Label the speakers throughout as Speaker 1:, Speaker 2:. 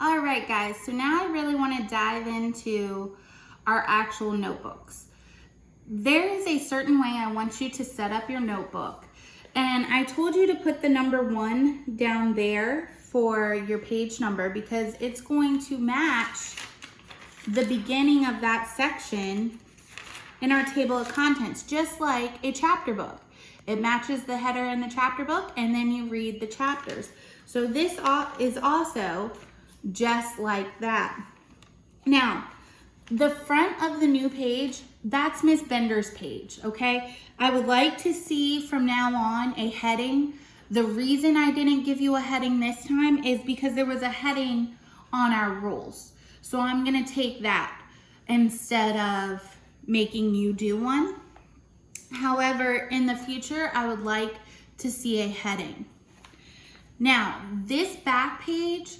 Speaker 1: All right, guys, so now I really want to dive into our actual notebooks. There is a certain way I want you to set up your notebook. And I told you to put the number 1 down there for your page number because it's going to match the beginning of that section in our table of contents, just like a chapter book. It matches the header in the chapter book, and then you read the chapters. So this is also just like that. Now, the front of the new page, that's Miss Bender's page, okay? I would like to see from now on a heading. The reason I didn't give you a heading this time is because there was a heading on our rules. So I'm gonna take that instead of making you do one. However, in the future, I would like to see a heading. Now, this back page,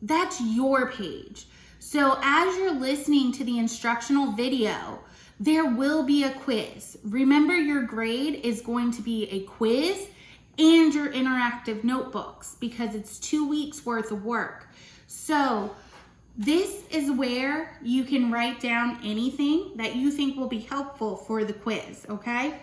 Speaker 1: that's your page. So as you're listening to the instructional video, there will be a quiz. Remember, your grade is going to be a quiz and your interactive notebooks because it's 2 weeks worth of work. So this is where you can write down anything that you think will be helpful for the quiz, okay?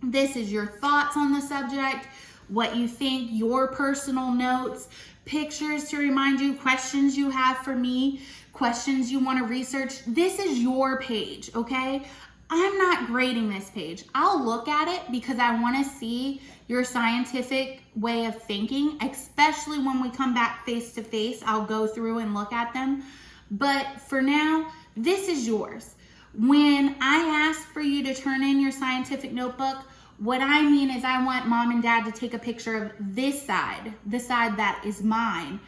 Speaker 1: This is your thoughts on the subject, what you think, your personal notes, pictures to remind you, questions you have for me, questions you want to research. This is your page, okay? I'm not grading this page. I'll look at it because I want to see your scientific way of thinking, especially when we come back face to face. I'll go through and look at them. But for now, this is yours. When I ask for you to turn in your scientific notebook, what I mean is I want mom and dad to take a picture of this side, the side that is mine,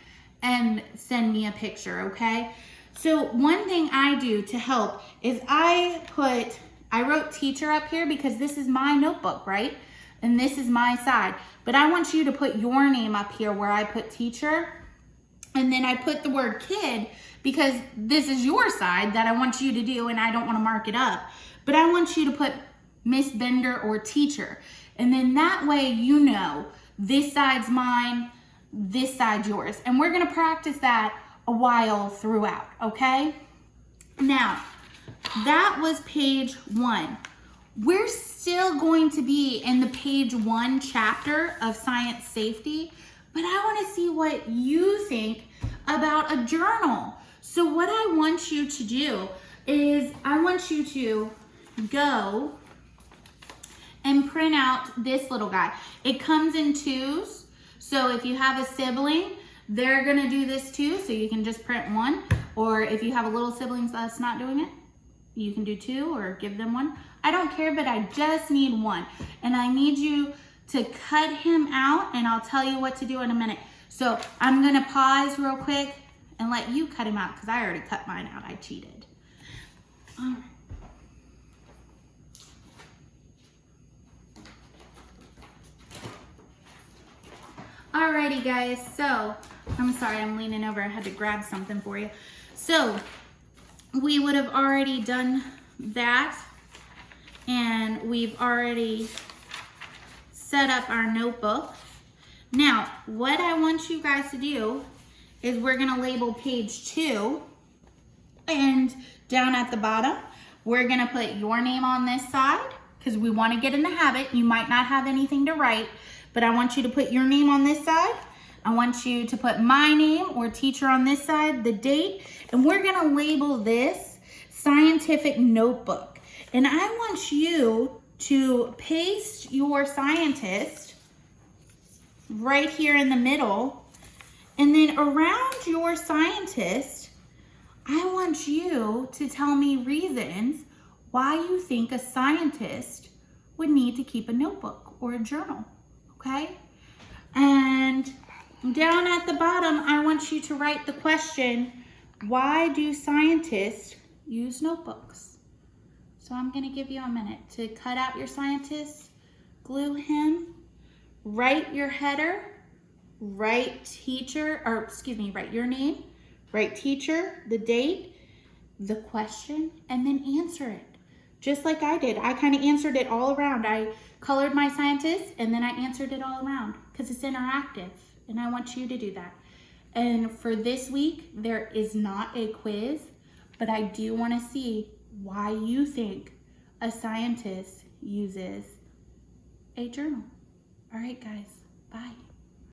Speaker 1: and send me a picture, okay? So one thing I do to help is I wrote teacher up here because this is my notebook, right? And this is my side. But I want you to put your name up here where I put teacher. And then I put the word kid because this is your side that I want you to do and I don't want to mark it up. But I want you to put Miss Bender or teacher. And then that way you know this side's mine, this side's yours. And we're going to practice that a while throughout, okay? Now, that was page 1. We're still going to be in the page 1 chapter of science safety, but I want to see what you think about a journal. So what I want you to do is I want you to go and print out this little guy. It comes in 2s. So if you have a sibling, they're gonna do this too, so you can just print 1. Or if you have a little sibling that's not doing it, you can do 2 or give them 1. I don't care, but I just need 1. And I need you to cut him out, and I'll tell you what to do in a minute. So I'm gonna pause real quick and let you cut him out because I already cut mine out. I cheated. All right. Alrighty guys, so I'm sorry, I'm leaning over. I had to grab something for you. So we would have already done that, and we've already set up our notebook. Now, what I want you guys to do is we're gonna label page 2, and down at the bottom, we're gonna put your name on this side because we wanna get in the habit. You might not have anything to write, but I want you to put your name on this side. I want you to put my name or teacher on this side, the date, and we're gonna label this scientific notebook. And I want you to paste your scientist right here in the middle, and then around your scientist, I want you to tell me reasons why you think a scientist would need to keep a notebook or a journal. Okay? And down at the bottom, I want you to write the question, why do scientists use notebooks? So I'm gonna give you a minute to cut out your scientist, glue him, write your header, write teacher, or excuse me, write your name, write teacher, the date, the question, and then answer it. Just like I did. I kind of answered it all around. I colored my scientist and then I answered it all around because it's interactive and I want you to do that. And for this week, there is not a quiz, but I do want to see why you think a scientist uses a journal. All right, guys, bye.